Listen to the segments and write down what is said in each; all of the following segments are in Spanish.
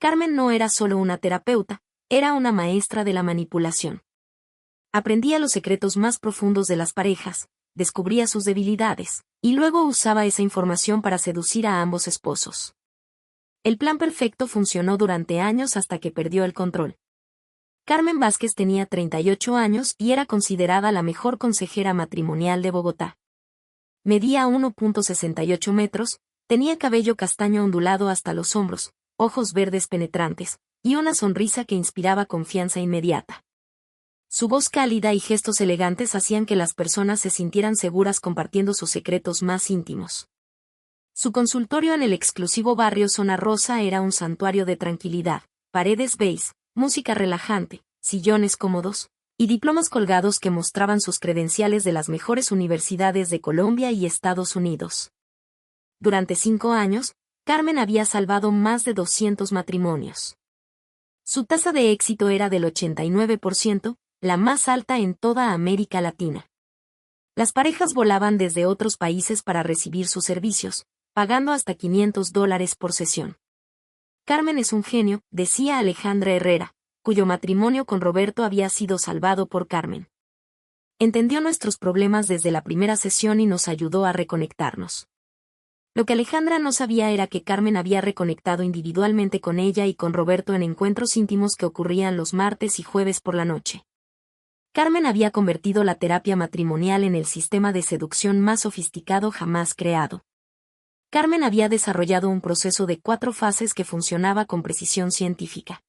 Carmen no era solo una terapeuta, era una maestra de la manipulación. Aprendía los secretos más profundos de las parejas, descubría sus debilidades, y luego usaba esa información para seducir a ambos esposos. El plan perfecto funcionó durante años hasta que perdió el control. Carmen Vázquez tenía 38 años y era considerada la mejor consejera matrimonial de Bogotá. Medía 1.68 metros, tenía cabello castaño ondulado hasta los hombros, ojos verdes penetrantes, y una sonrisa que inspiraba confianza inmediata. Su voz cálida y gestos elegantes hacían que las personas se sintieran seguras compartiendo sus secretos más íntimos. Su consultorio en el exclusivo barrio Zona Rosa era un santuario de tranquilidad, paredes beige, música relajante, sillones cómodos, y diplomas colgados que mostraban sus credenciales de las mejores universidades de Colombia y Estados Unidos. Durante 5 años, Carmen había salvado más de 200 matrimonios. Su tasa de éxito era del 89%, la más alta en toda América Latina. Las parejas volaban desde otros países para recibir sus servicios, pagando hasta $500 por sesión. Carmen es un genio, decía Alejandra Herrera, cuyo matrimonio con Roberto había sido salvado por Carmen. Entendió nuestros problemas desde la primera sesión y nos ayudó a reconectarnos. Lo que Alejandra no sabía era que Carmen había reconectado individualmente con ella y con Roberto en encuentros íntimos que ocurrían los martes y jueves por la noche. Carmen había convertido la terapia matrimonial en el sistema de seducción más sofisticado jamás creado. Carmen había desarrollado un proceso de 4 fases que funcionaba con precisión científica.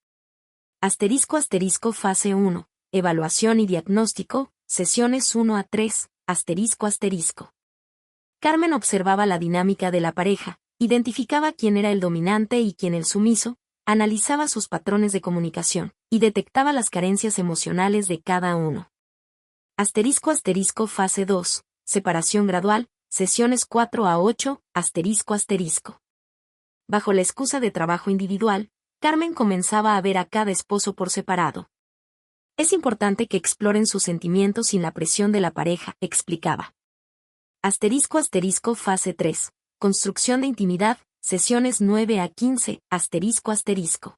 *** Fase 1. Evaluación y diagnóstico, sesiones 1 a 3, ***. Carmen observaba la dinámica de la pareja, identificaba quién era el dominante y quién el sumiso, analizaba sus patrones de comunicación, y detectaba las carencias emocionales de cada uno. *** Fase 2. Separación gradual, sesiones 4 a 8, ***. Bajo la excusa de trabajo individual, Carmen comenzaba a ver a cada esposo por separado. Es importante que exploren sus sentimientos sin la presión de la pareja, explicaba. *** Fase 3. Construcción de intimidad, sesiones 9 a 15, ***.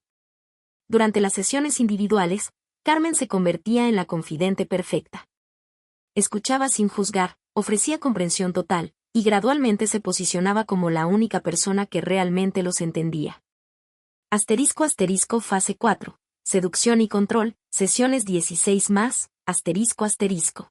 Durante las sesiones individuales, Carmen se convertía en la confidente perfecta. Escuchaba sin juzgar, ofrecía comprensión total, y gradualmente se posicionaba como la única persona que realmente los entendía. *** Fase 4. Seducción y control, sesiones 16 más, ***.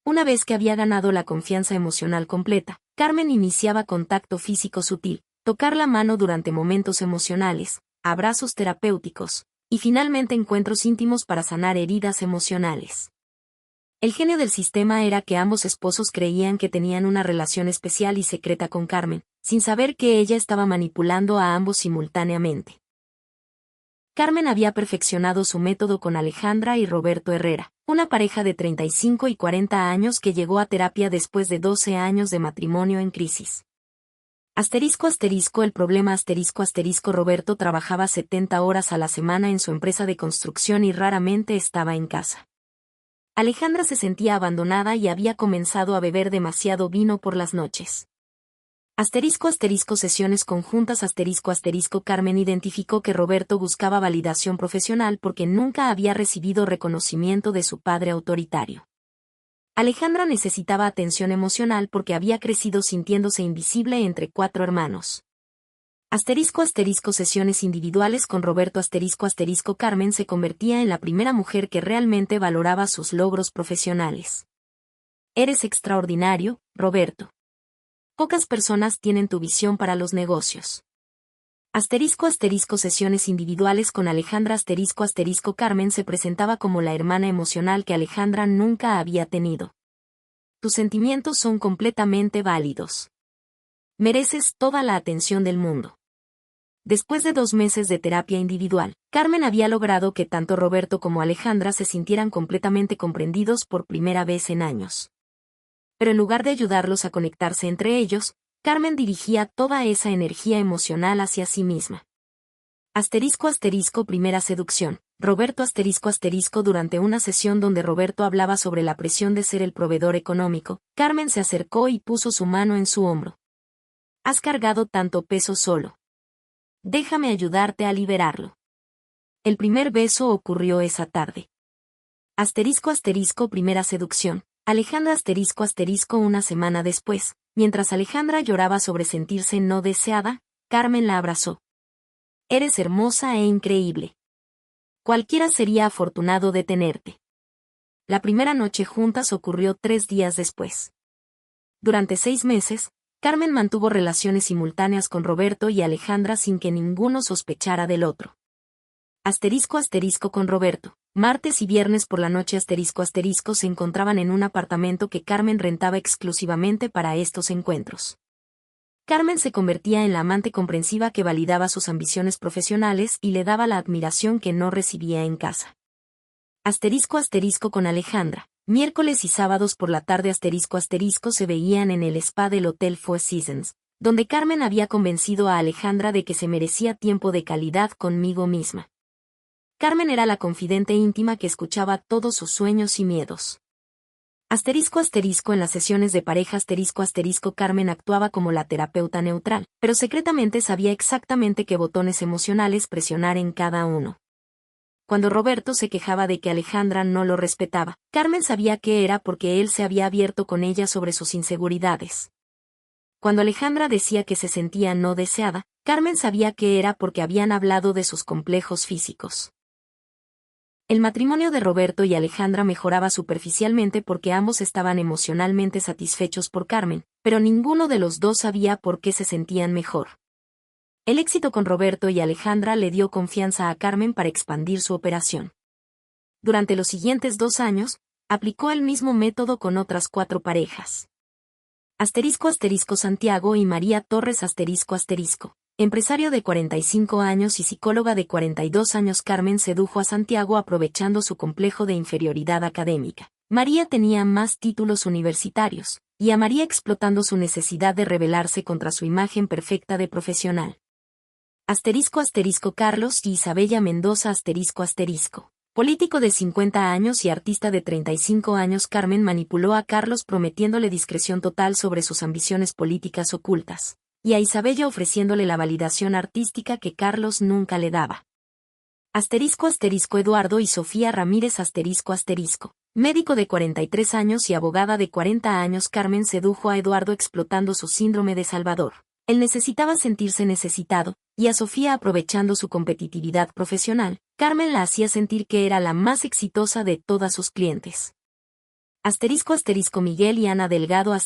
Una vez que había ganado la confianza emocional completa, Carmen iniciaba contacto físico sutil, tocar la mano durante momentos emocionales, abrazos terapéuticos, y finalmente encuentros íntimos para sanar heridas emocionales. El genio del sistema era que ambos esposos creían que tenían una relación especial y secreta con Carmen, sin saber que ella estaba manipulando a ambos simultáneamente. Carmen había perfeccionado su método con Alejandra y Roberto Herrera, una pareja de 35 y 40 años que llegó a terapia después de 12 años de matrimonio en crisis. El problema Roberto trabajaba 70 horas a la semana en su empresa de construcción y raramente estaba en casa. Alejandra se sentía abandonada y había comenzado a beber demasiado vino por las noches. Sesiones conjuntas Carmen identificó que Roberto buscaba validación profesional porque nunca había recibido reconocimiento de su padre autoritario. Alejandra necesitaba atención emocional porque había crecido sintiéndose invisible entre 4 hermanos. Sesiones individuales con Roberto Carmen se convertía en la primera mujer que realmente valoraba sus logros profesionales. Eres extraordinario, Roberto. Pocas personas tienen tu visión para los negocios. Sesiones individuales con Alejandra Carmen se presentaba como la hermana emocional que Alejandra nunca había tenido. Tus sentimientos son completamente válidos. Mereces toda la atención del mundo. Después de 2 meses de terapia individual, Carmen había logrado que tanto Roberto como Alejandra se sintieran completamente comprendidos por primera vez en años. Pero en lugar de ayudarlos a conectarse entre ellos, Carmen dirigía toda esa energía emocional hacia sí misma. Primera seducción. Roberto durante una sesión donde Roberto hablaba sobre la presión de ser el proveedor económico, Carmen se acercó y puso su mano en su hombro. Has cargado tanto peso solo. Déjame ayudarte a liberarlo. El primer beso ocurrió esa tarde. Primera seducción. Alejandra una semana después, mientras Alejandra lloraba sobre sentirse no deseada, Carmen la abrazó. Eres hermosa e increíble. Cualquiera sería afortunado de tenerte. La primera noche juntas ocurrió 3 días después. Durante 6 meses, Carmen mantuvo relaciones simultáneas con Roberto y Alejandra sin que ninguno sospechara del otro. Con Roberto. Martes y viernes por la noche se encontraban en un apartamento que Carmen rentaba exclusivamente para estos encuentros. Carmen se convertía en la amante comprensiva que validaba sus ambiciones profesionales y le daba la admiración que no recibía en casa. Con Alejandra. Miércoles y sábados por la tarde se veían en el spa del Hotel Four Seasons, donde Carmen había convencido a Alejandra de que se merecía tiempo de calidad conmigo misma. Carmen era la confidente íntima que escuchaba todos sus sueños y miedos. En las sesiones de pareja Carmen actuaba como la terapeuta neutral, pero secretamente sabía exactamente qué botones emocionales presionar en cada uno. Cuando Roberto se quejaba de que Alejandra no lo respetaba, Carmen sabía que era porque él se había abierto con ella sobre sus inseguridades. Cuando Alejandra decía que se sentía no deseada, Carmen sabía que era porque habían hablado de sus complejos físicos. El matrimonio de Roberto y Alejandra mejoraba superficialmente porque ambos estaban emocionalmente satisfechos por Carmen, pero ninguno de los dos sabía por qué se sentían mejor. El éxito con Roberto y Alejandra le dio confianza a Carmen para expandir su operación. Durante los siguientes 2 años, aplicó el mismo método con otras 4 parejas. Santiago y María Torres Empresario de 45 años y psicóloga de 42 años, Carmen sedujo a Santiago aprovechando su complejo de inferioridad académica. María tenía más títulos universitarios, y a María explotando su necesidad de rebelarse contra su imagen perfecta de profesional. Carlos y Isabella Mendoza Político de 50 años y artista de 35 años, Carmen manipuló a Carlos prometiéndole discreción total sobre sus ambiciones políticas ocultas, y a Isabella ofreciéndole la validación artística que Carlos nunca le daba. Eduardo y Sofía Ramírez Médico de 43 años y abogada de 40 años, Carmen sedujo a Eduardo explotando su síndrome de Salvador. Él necesitaba sentirse necesitado, y a Sofía aprovechando su competitividad profesional, Carmen la hacía sentir que era la más exitosa de todas sus clientes. Miguel y Ana Delgado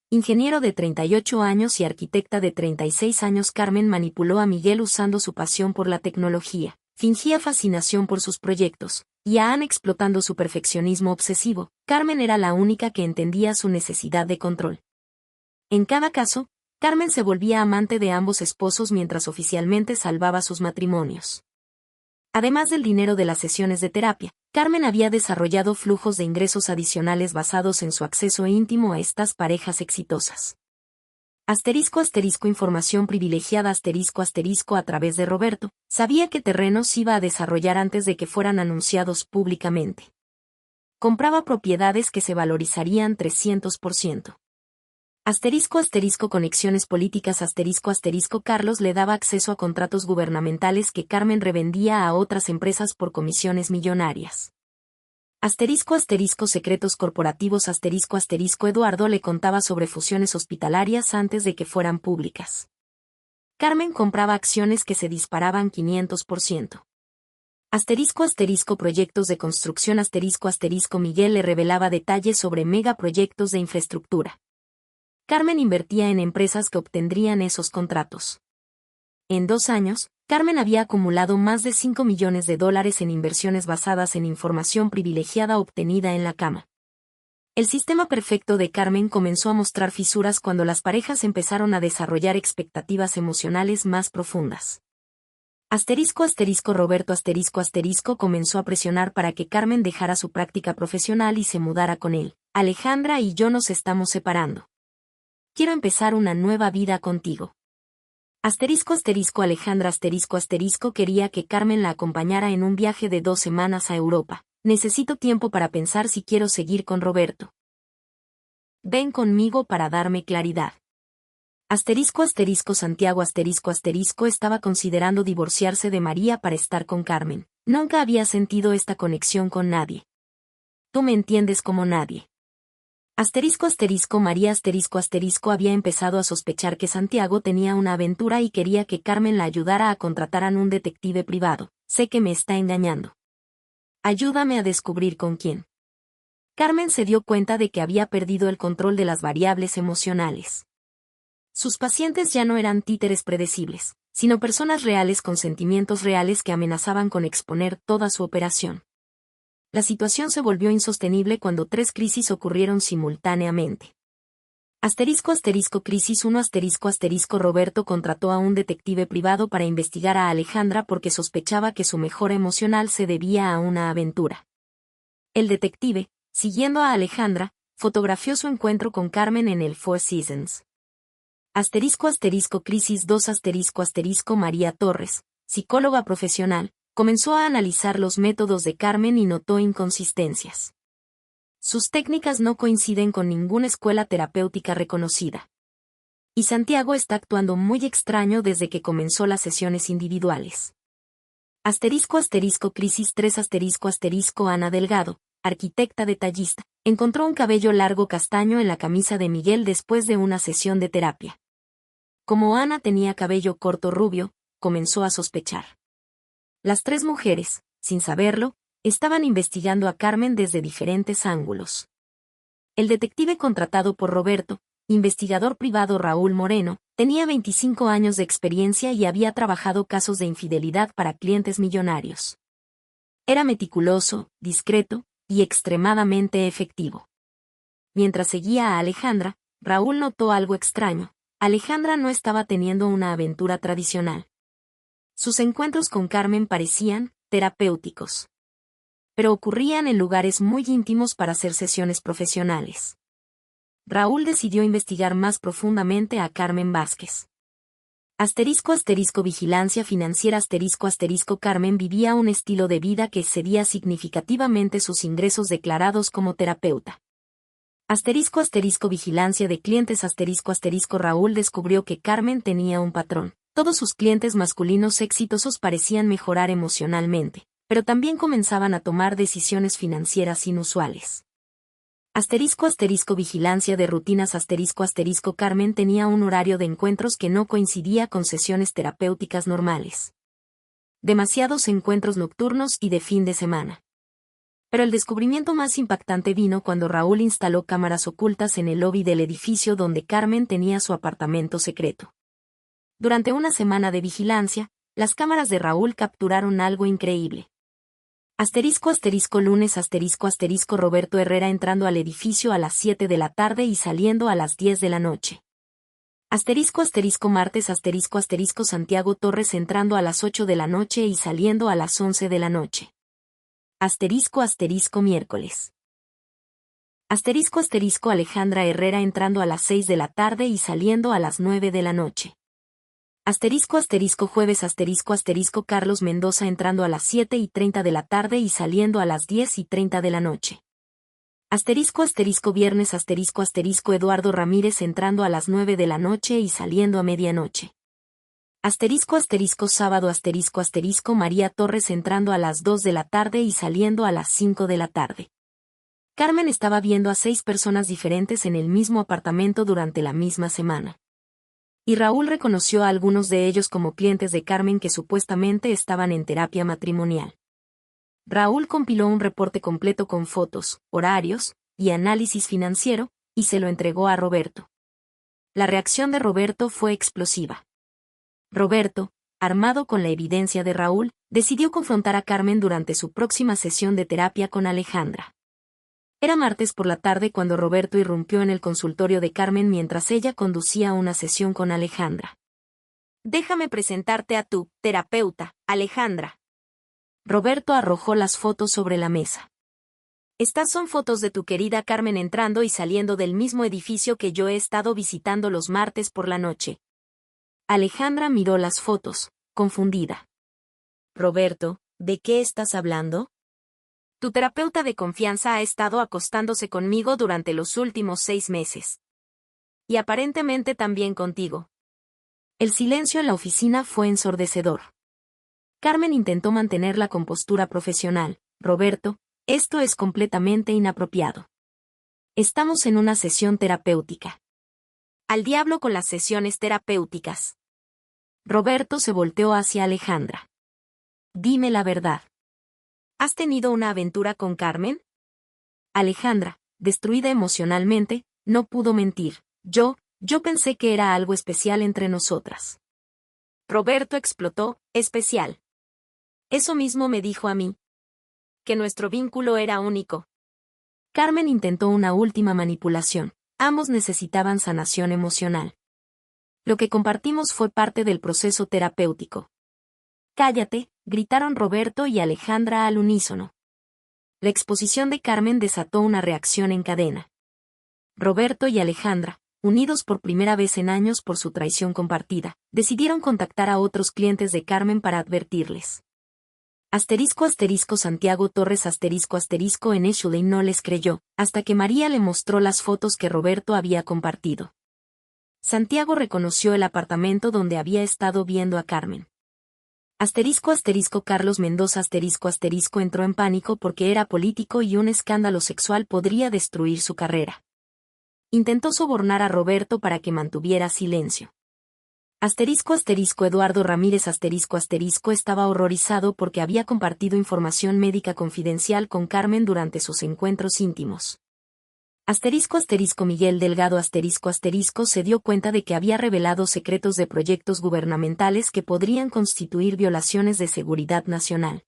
Ingeniero de 38 años y arquitecta de 36 años, Carmen manipuló a Miguel usando su pasión por la tecnología, fingía fascinación por sus proyectos, y a Ana explotando su perfeccionismo obsesivo. Carmen era la única que entendía su necesidad de control. En cada caso, Carmen se volvía amante de ambos esposos mientras oficialmente salvaba sus matrimonios. Además del dinero de las sesiones de terapia, Carmen había desarrollado flujos de ingresos adicionales basados en su acceso íntimo a estas parejas exitosas. Información privilegiada a través de Roberto, sabía qué terrenos iba a desarrollar antes de que fueran anunciados públicamente. Compraba propiedades que se valorizarían 300%. Conexiones políticas Carlos le daba acceso a contratos gubernamentales que Carmen revendía a otras empresas por comisiones millonarias. Secretos corporativos Eduardo le contaba sobre fusiones hospitalarias antes de que fueran públicas. Carmen compraba acciones que se disparaban 500%. Proyectos de construcción Miguel le revelaba detalles sobre megaproyectos de infraestructura. Carmen invertía en empresas que obtendrían esos contratos. En 2 años, Carmen había acumulado más de $5 millones en inversiones basadas en información privilegiada obtenida en la cama. El sistema perfecto de Carmen comenzó a mostrar fisuras cuando las parejas empezaron a desarrollar expectativas emocionales más profundas. Roberto comenzó a presionar para que Carmen dejara su práctica profesional y se mudara con él. Alejandra y yo nos estamos separando. Quiero empezar una nueva vida contigo. Alejandra quería que Carmen la acompañara en un viaje de 2 semanas a Europa. Necesito tiempo para pensar si quiero seguir con Roberto. Ven conmigo para darme claridad. Santiago estaba considerando divorciarse de María para estar con Carmen. Nunca había sentido esta conexión con nadie. Tú me entiendes como nadie. María había empezado a sospechar que Santiago tenía una aventura y quería que Carmen la ayudara a contratar a un detective privado. Sé que me está engañando. Ayúdame a descubrir con quién. Carmen se dio cuenta de que había perdido el control de las variables emocionales. Sus pacientes ya no eran títeres predecibles, sino personas reales con sentimientos reales que amenazaban con exponer toda su operación. La situación se volvió insostenible cuando 3 crisis ocurrieron simultáneamente. Crisis 1 Roberto contrató a un detective privado para investigar a Alejandra porque sospechaba que su mejora emocional se debía a una aventura. El detective, siguiendo a Alejandra, fotografió su encuentro con Carmen en el Four Seasons. Crisis 2 María Torres, psicóloga profesional, comenzó a analizar los métodos de Carmen y notó inconsistencias. Sus técnicas no coinciden con ninguna escuela terapéutica reconocida. Y Santiago está actuando muy extraño desde que comenzó las sesiones individuales. Crisis 3 Ana Delgado, arquitecta detallista, encontró un cabello largo castaño en la camisa de Miguel después de una sesión de terapia. Como Ana tenía cabello corto rubio, comenzó a sospechar. Las 3 mujeres, sin saberlo, estaban investigando a Carmen desde diferentes ángulos. El detective contratado por Roberto, investigador privado Raúl Moreno, tenía 25 años de experiencia y había trabajado casos de infidelidad para clientes millonarios. Era meticuloso, discreto y extremadamente efectivo. Mientras seguía a Alejandra, Raúl notó algo extraño. Alejandra no estaba teniendo una aventura tradicional. Sus encuentros con Carmen parecían terapéuticos. Pero ocurrían en lugares muy íntimos para hacer sesiones profesionales. Raúl decidió investigar más profundamente a Carmen Vázquez. Vigilancia financiera Carmen vivía un estilo de vida que excedía significativamente sus ingresos declarados como terapeuta. Vigilancia de clientes Raúl descubrió que Carmen tenía un patrón. Todos sus clientes masculinos exitosos parecían mejorar emocionalmente, pero también comenzaban a tomar decisiones financieras inusuales. Vigilancia de rutinas Carmen tenía un horario de encuentros que no coincidía con sesiones terapéuticas normales. Demasiados encuentros nocturnos y de fin de semana. Pero el descubrimiento más impactante vino cuando Raúl instaló cámaras ocultas en el lobby del edificio donde Carmen tenía su apartamento secreto. Durante una semana de vigilancia, las cámaras de Raúl capturaron algo increíble. Lunes Roberto Herrera entrando al edificio a las 7 de la tarde y saliendo a las 10 de la noche. Martes Santiago Torres entrando a las 8 de la noche y saliendo a las 11 de la noche. Miércoles. Alejandra Herrera entrando a las 6 de la tarde y saliendo a las 9 de la noche. Jueves Carlos Mendoza entrando a las 7:30 de la tarde y saliendo a las 10:30 de la noche. Viernes Eduardo Ramírez entrando a las 9 de la noche y saliendo a medianoche. Sábado María Torres entrando a las 2 de la tarde y saliendo a las 5 de la tarde. Carmen estaba viendo a 6 personas diferentes en el mismo apartamento durante la misma semana. Y Raúl reconoció a algunos de ellos como clientes de Carmen que supuestamente estaban en terapia matrimonial. Raúl compiló un reporte completo con fotos, horarios y análisis financiero, y se lo entregó a Roberto. La reacción de Roberto fue explosiva. Roberto, armado con la evidencia de Raúl, decidió confrontar a Carmen durante su próxima sesión de terapia con Alejandra. Era martes por la tarde cuando Roberto irrumpió en el consultorio de Carmen mientras ella conducía una sesión con Alejandra. «Déjame presentarte a tu terapeuta, Alejandra». Roberto arrojó las fotos sobre la mesa. «Estas son fotos de tu querida Carmen entrando y saliendo del mismo edificio que yo he estado visitando los martes por la noche». Alejandra miró las fotos, confundida. «Roberto, ¿de qué estás hablando?» «Tu terapeuta de confianza ha estado acostándose conmigo durante los últimos 6 meses». Y aparentemente también contigo. El silencio en la oficina fue ensordecedor. Carmen intentó mantener la compostura profesional. Roberto, esto es completamente inapropiado. Estamos en una sesión terapéutica. Al diablo con las sesiones terapéuticas. Roberto se volteó hacia Alejandra. Dime la verdad. ¿Has tenido una aventura con Carmen? Alejandra, destruida emocionalmente, no pudo mentir. Yo pensé que era algo especial entre nosotras. Roberto explotó, especial. Eso mismo me dijo a mí. Que nuestro vínculo era único. Carmen intentó una última manipulación. Ambos necesitaban sanación emocional. Lo que compartimos fue parte del proceso terapéutico. Cállate, gritaron Roberto y Alejandra al unísono. La exposición de Carmen desató una reacción en cadena. Roberto y Alejandra, unidos por primera vez en años por su traición compartida, decidieron contactar a otros clientes de Carmen para advertirles. Santiago Torres en Eshuley no les creyó, hasta que María le mostró las fotos que Roberto había compartido. Santiago reconoció el apartamento donde había estado viendo a Carmen. Carlos Mendoza entró en pánico porque era político y un escándalo sexual podría destruir su carrera. Intentó sobornar a Roberto para que mantuviera silencio. Eduardo Ramírez estaba horrorizado porque había compartido información médica confidencial con Carmen durante sus encuentros íntimos. Miguel Delgado se dio cuenta de que había revelado secretos de proyectos gubernamentales que podrían constituir violaciones de seguridad nacional.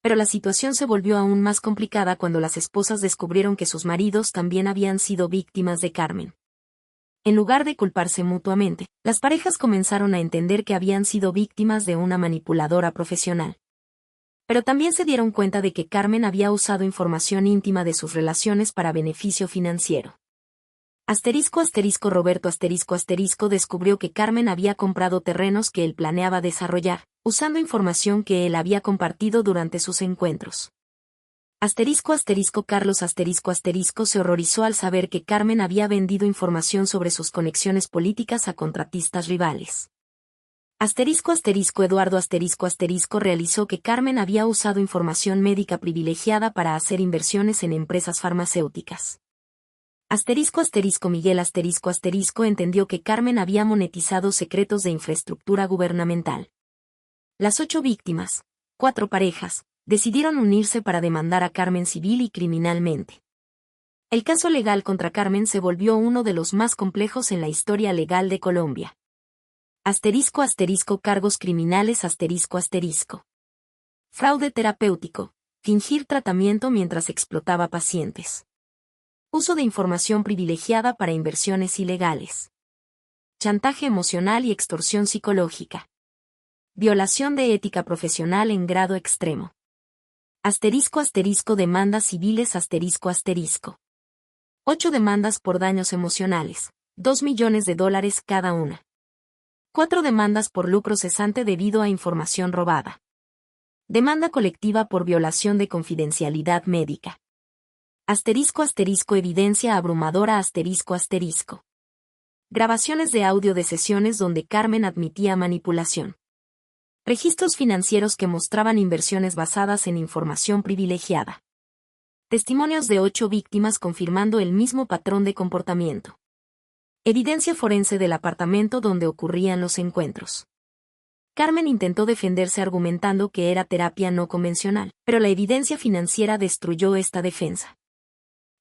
Pero la situación se volvió aún más complicada cuando las esposas descubrieron que sus maridos también habían sido víctimas de Carmen. En lugar de culparse mutuamente, las parejas comenzaron a entender que habían sido víctimas de una manipuladora profesional. Pero también se dieron cuenta de que Carmen había usado información íntima de sus relaciones para beneficio financiero. Roberto descubrió que Carmen había comprado terrenos que él planeaba desarrollar, usando información que él había compartido durante sus encuentros. Carlos se horrorizó al saber que Carmen había vendido información sobre sus conexiones políticas a contratistas rivales. Eduardo realizó que Carmen había usado información médica privilegiada para hacer inversiones en empresas farmacéuticas. Miguel entendió que Carmen había monetizado secretos de infraestructura gubernamental. Las 8 víctimas, 4 parejas, decidieron unirse para demandar a Carmen civil y criminalmente. El caso legal contra Carmen se volvió uno de los más complejos en la historia legal de Colombia. Cargos criminales Fraude terapéutico, fingir tratamiento mientras explotaba pacientes. Uso de información privilegiada para inversiones ilegales. Chantaje emocional y extorsión psicológica. Violación de ética profesional en grado extremo. Demandas civiles 8 demandas por daños emocionales, $2 millones cada una. 4 demandas por lucro cesante debido a información robada. Demanda colectiva por violación de confidencialidad médica. Evidencia abrumadora Grabaciones de audio de sesiones donde Carmen admitía manipulación. Registros financieros que mostraban inversiones basadas en información privilegiada. Testimonios de 8 víctimas confirmando el mismo patrón de comportamiento. Evidencia forense del apartamento donde ocurrían los encuentros. Carmen intentó defenderse argumentando que era terapia no convencional, pero la evidencia financiera destruyó esta defensa.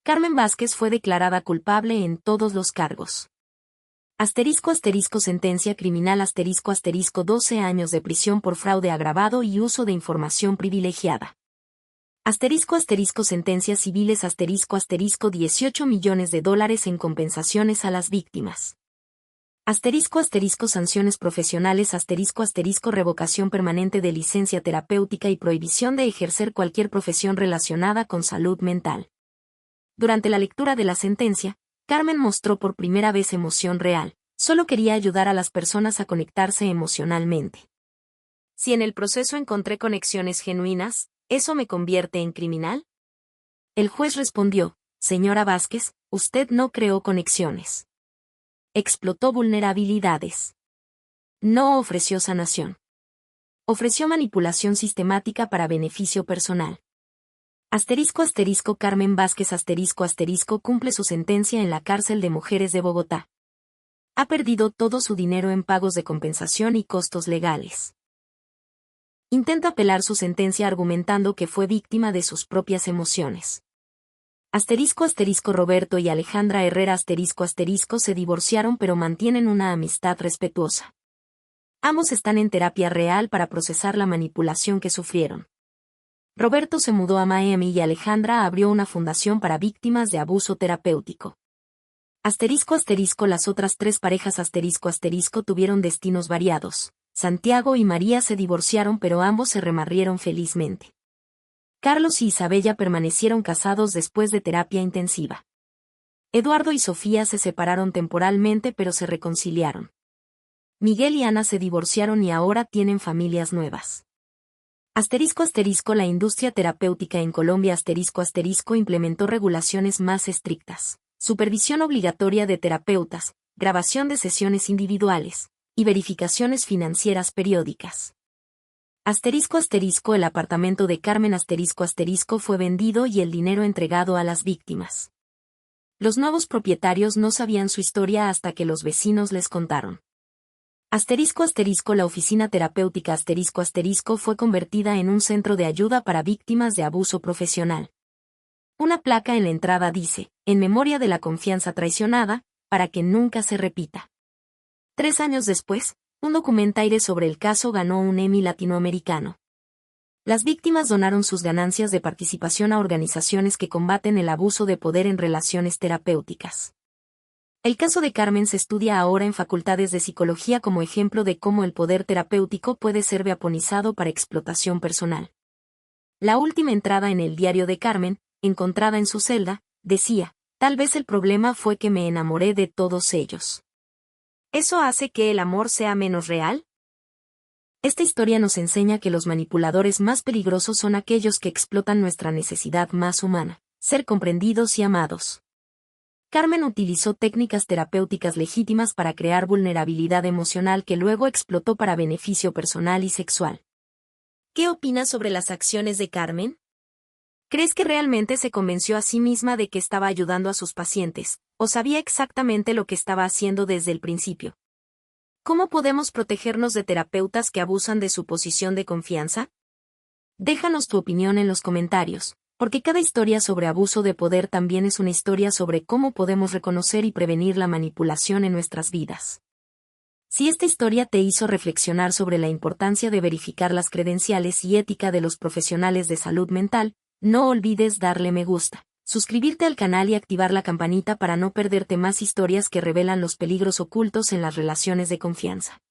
Carmen Vázquez fue declarada culpable en todos los cargos. Sentencia criminal 12 años de prisión por fraude agravado y uso de información privilegiada. Sentencias civiles 18 millones de dólares en compensaciones a las víctimas. Sanciones profesionales revocación permanente de licencia terapéutica y prohibición de ejercer cualquier profesión relacionada con salud mental. Durante la lectura de la sentencia, Carmen mostró por primera vez emoción real. Solo quería ayudar a las personas a conectarse emocionalmente. Si en el proceso encontré conexiones genuinas, ¿eso me convierte en criminal? El juez respondió, señora Vázquez, usted no creó conexiones. Explotó vulnerabilidades. No ofreció sanación. Ofreció manipulación sistemática para beneficio personal. Carmen Vázquez cumple su sentencia en la cárcel de mujeres de Bogotá. Ha perdido todo su dinero en pagos de compensación y costos legales. Intenta apelar su sentencia argumentando que fue víctima de sus propias emociones. Roberto y Alejandra Herrera se divorciaron pero mantienen una amistad respetuosa. Ambos están en terapia real para procesar la manipulación que sufrieron. Roberto se mudó a Miami y Alejandra abrió una fundación para víctimas de abuso terapéutico. Las otras tres parejas tuvieron destinos variados. Santiago y María se divorciaron pero ambos se remarrieron felizmente. Carlos y Isabella permanecieron casados después de terapia intensiva. Eduardo y Sofía se separaron temporalmente pero se reconciliaron. Miguel y Ana se divorciaron y ahora tienen familias nuevas. La industria terapéutica en Colombia implementó regulaciones más estrictas, supervisión obligatoria de terapeutas, grabación de sesiones individuales, y verificaciones financieras periódicas. El apartamento de Carmen fue vendido y el dinero entregado a las víctimas. Los nuevos propietarios no sabían su historia hasta que los vecinos les contaron. La oficina terapéutica fue convertida en un centro de ayuda para víctimas de abuso profesional. Una placa en la entrada dice, en memoria de la confianza traicionada, para que nunca se repita. 3 años después, un documentaire sobre el caso ganó un Emmy latinoamericano. Las víctimas donaron sus ganancias de participación a organizaciones que combaten el abuso de poder en relaciones terapéuticas. El caso de Carmen se estudia ahora en facultades de psicología como ejemplo de cómo el poder terapéutico puede ser weaponizado para explotación personal. La última entrada en el diario de Carmen, encontrada en su celda, decía, tal vez el problema fue que me enamoré de todos ellos. ¿Eso hace que el amor sea menos real? Esta historia nos enseña que los manipuladores más peligrosos son aquellos que explotan nuestra necesidad más humana, ser comprendidos y amados. Carmen utilizó técnicas terapéuticas legítimas para crear vulnerabilidad emocional que luego explotó para beneficio personal y sexual. ¿Qué opinas sobre las acciones de Carmen? ¿Crees que realmente se convenció a sí misma de que estaba ayudando a sus pacientes, o sabía exactamente lo que estaba haciendo desde el principio? ¿Cómo podemos protegernos de terapeutas que abusan de su posición de confianza? Déjanos tu opinión en los comentarios, porque cada historia sobre abuso de poder también es una historia sobre cómo podemos reconocer y prevenir la manipulación en nuestras vidas. Si esta historia te hizo reflexionar sobre la importancia de verificar las credenciales y ética de los profesionales de salud mental, no olvides darle me gusta, suscribirte al canal y activar la campanita para no perderte más historias que revelan los peligros ocultos en las relaciones de confianza.